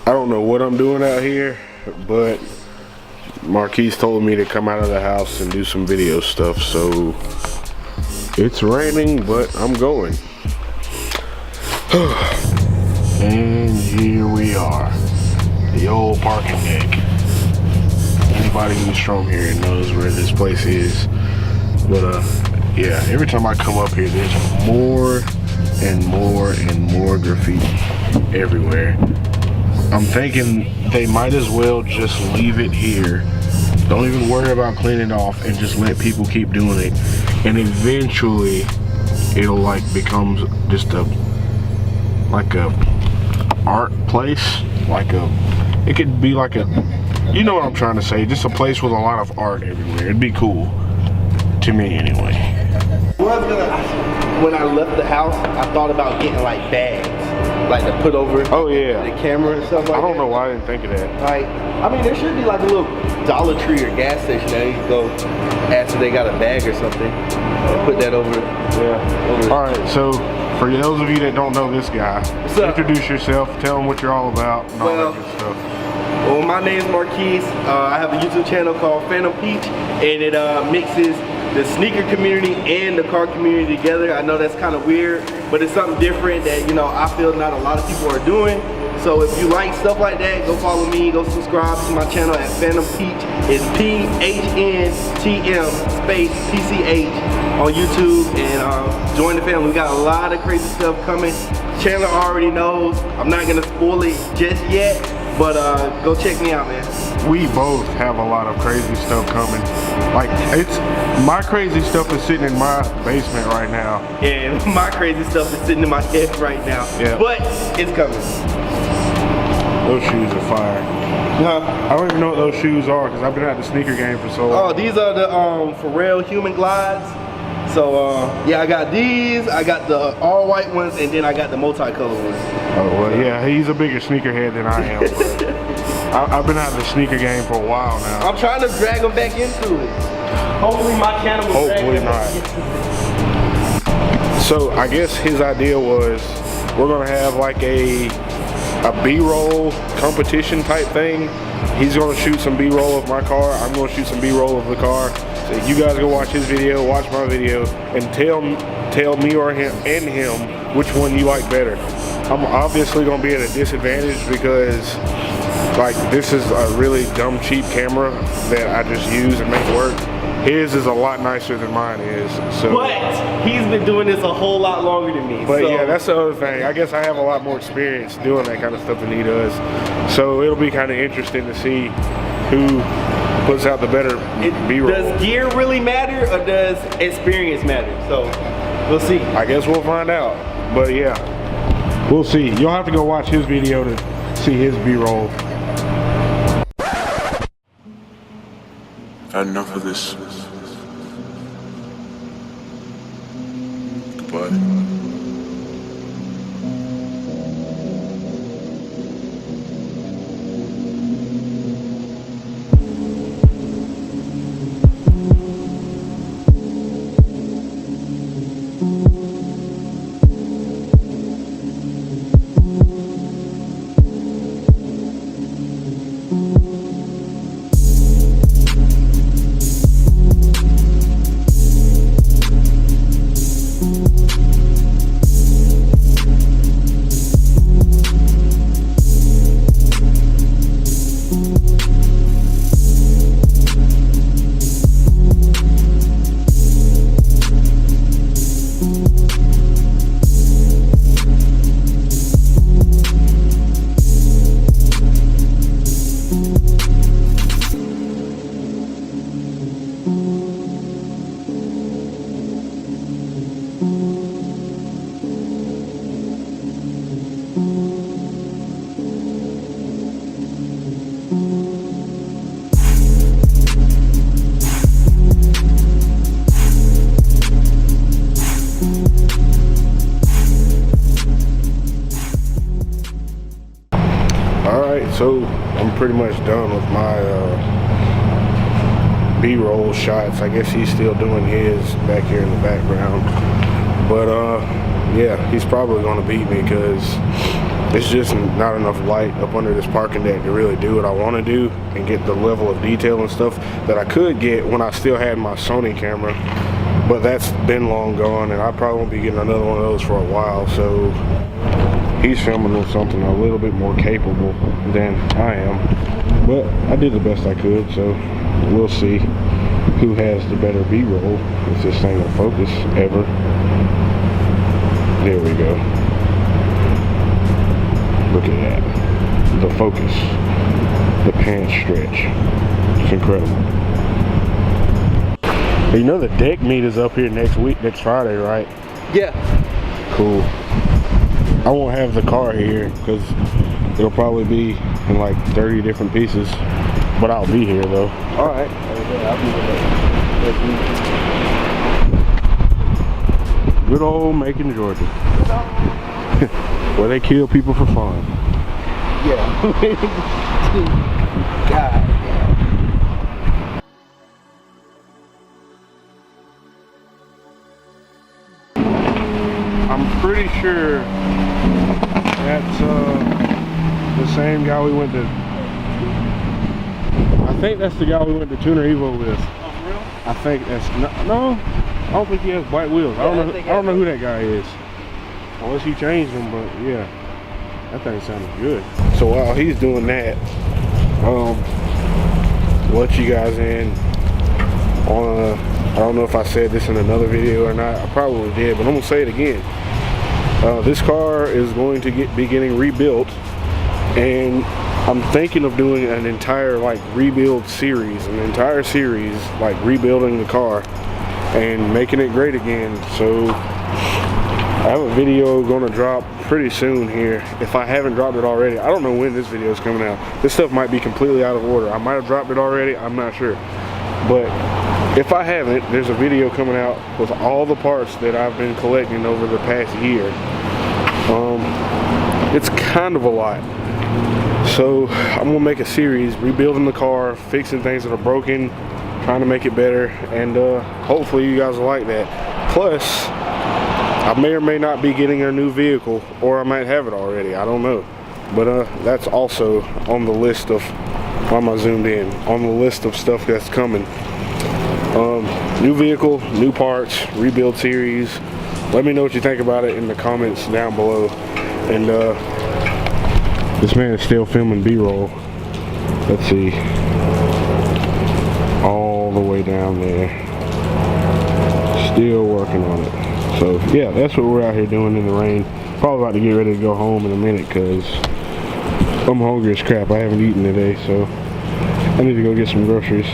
I don't know what I'm doing out here, but Marquise told me to come out of the house and do some video stuff, so it's raining, but I'm going. And here we are, the old parking deck. Anybody who's from here knows where this place is. But yeah, every time I come up here, there's more and more and more graffiti everywhere. I'm thinking they might as well just leave it here. Don't even worry about cleaning it off and just let people keep doing it. And eventually it'll like become just a art place. It could be like a, you know what I'm trying to say, just a place with a lot of art everywhere. It'd be cool. To me anyway. When I left the house, I thought about getting like bags, like to put over the camera and stuff like that. I don't know why I didn't think of that. Like, I mean, there should be like a little Dollar Tree or gas station that you can go after they got a bag or something and put that over. Yeah. All right, so for those of you that don't know this guy, introduce yourself, tell them what you're all about and all that good stuff. Well, my name is Marquise. I have a YouTube channel called Phantom Peach, and it mixes the sneaker community and the car community together. I know that's kind of weird, but it's something different that, you know, I feel not a lot of people are doing. So if you like stuff like that, go follow me, go subscribe to my channel at Phantom Peach. It's PHNTM space PCH on YouTube, and join the family. We got a lot of crazy stuff coming. Chandler already knows. I'm not gonna spoil it just yet, but go check me out, man. We both have a lot of crazy stuff coming. Like, my crazy stuff is sitting in my basement right now. And my crazy stuff is sitting in my head right now. Yeah. But it's coming. Those shoes are fire. I don't even know what those shoes are because I've been at the sneaker game for so long. Oh, these are the Pharrell Human Glides. So yeah, I got these, I got the all white ones, and then I got the multicolored ones. Oh well, yeah, he's a bigger sneakerhead than I am. I've been out of the sneaker game for a while now. I'm trying to drag him back into it. Hopefully my channel will drag him back into it. So I guess his idea was we're gonna have like a B-roll competition type thing. He's gonna shoot some B-roll of my car. I'm gonna shoot some B-roll of the car. So you guys go watch his video, watch my video, and tell me or him which one you like better. I'm obviously gonna be at a disadvantage because like this is a really dumb cheap camera that I just use and make work. His is a lot nicer than mine is. So, but he's been doing this a whole lot longer than me. But so. Yeah, that's the other thing. I guess I have a lot more experience doing that kind of stuff than he does. So it'll be kind of interesting to see who puts out the better B-roll. Does gear really matter or does experience matter? So we'll see. I guess we'll find out. But yeah, we'll see. You'll have to go watch his video to see his B-roll. Enough of this. Goodbye. So I'm pretty much done with my B-roll shots. I guess he's still doing his back here in the background. But yeah, he's probably gonna beat me because it's just not enough light up under this parking deck to really do what I want to do and get the level of detail and stuff that I could get when I still had my Sony camera. But that's been long gone, and I probably won't be getting another one of those for a while. So he's filming with something a little bit more capable than I am. But I did the best I could, so we'll see who has the better B-roll if this thing will focus ever. There we go. Look at that. The focus. The pan stretch. It's incredible. You know the deck meet is up here next Friday, right? Yeah. Cool. I won't have the car here because it'll probably be in like 30 different pieces, but I'll be here though. All right. I'll be there. Good old Macon, Georgia. Where they kill people for fun. Yeah. God. I'm pretty sure that's the same guy we went to. I think that's the guy we went to Tuner Evo with. Oh, for real? I think that's no. I don't think he has white wheels. I don't know who that guy is, unless he changed them. But yeah, that thing sounded good. So while he's doing that, I'll let you guys in on I don't know if I said this in another video or not. I probably did, but I'm gonna say it again. This car is going to be getting rebuilt, and I'm thinking of doing an entire like rebuild series, like rebuilding the car and making it great again. So I have a video gonna drop pretty soon here. If I haven't dropped it already, I don't know when this video is coming out. This stuff might be completely out of order. I might have dropped it already, I'm not sure. But if I haven't, there's a video coming out with all the parts that I've been collecting over the past year. It's kind of a lot. So I'm gonna make a series rebuilding the car, fixing things that are broken, trying to make it better, and hopefully you guys will like that. Plus, I may or may not be getting a new vehicle, or I might have it already, I don't know. But that's also on the list of, why am I zoomed in? On the list of stuff that's coming. New vehicle, new parts, rebuild series. Let me know what you think about it in the comments down below. And this man is still filming B-roll. Let's see. All the way down there. Still working on it. So yeah, that's what we're out here doing in the rain. Probably about to get ready to go home in a minute because I'm hungry as crap. I haven't eaten today, so I need to go get some groceries.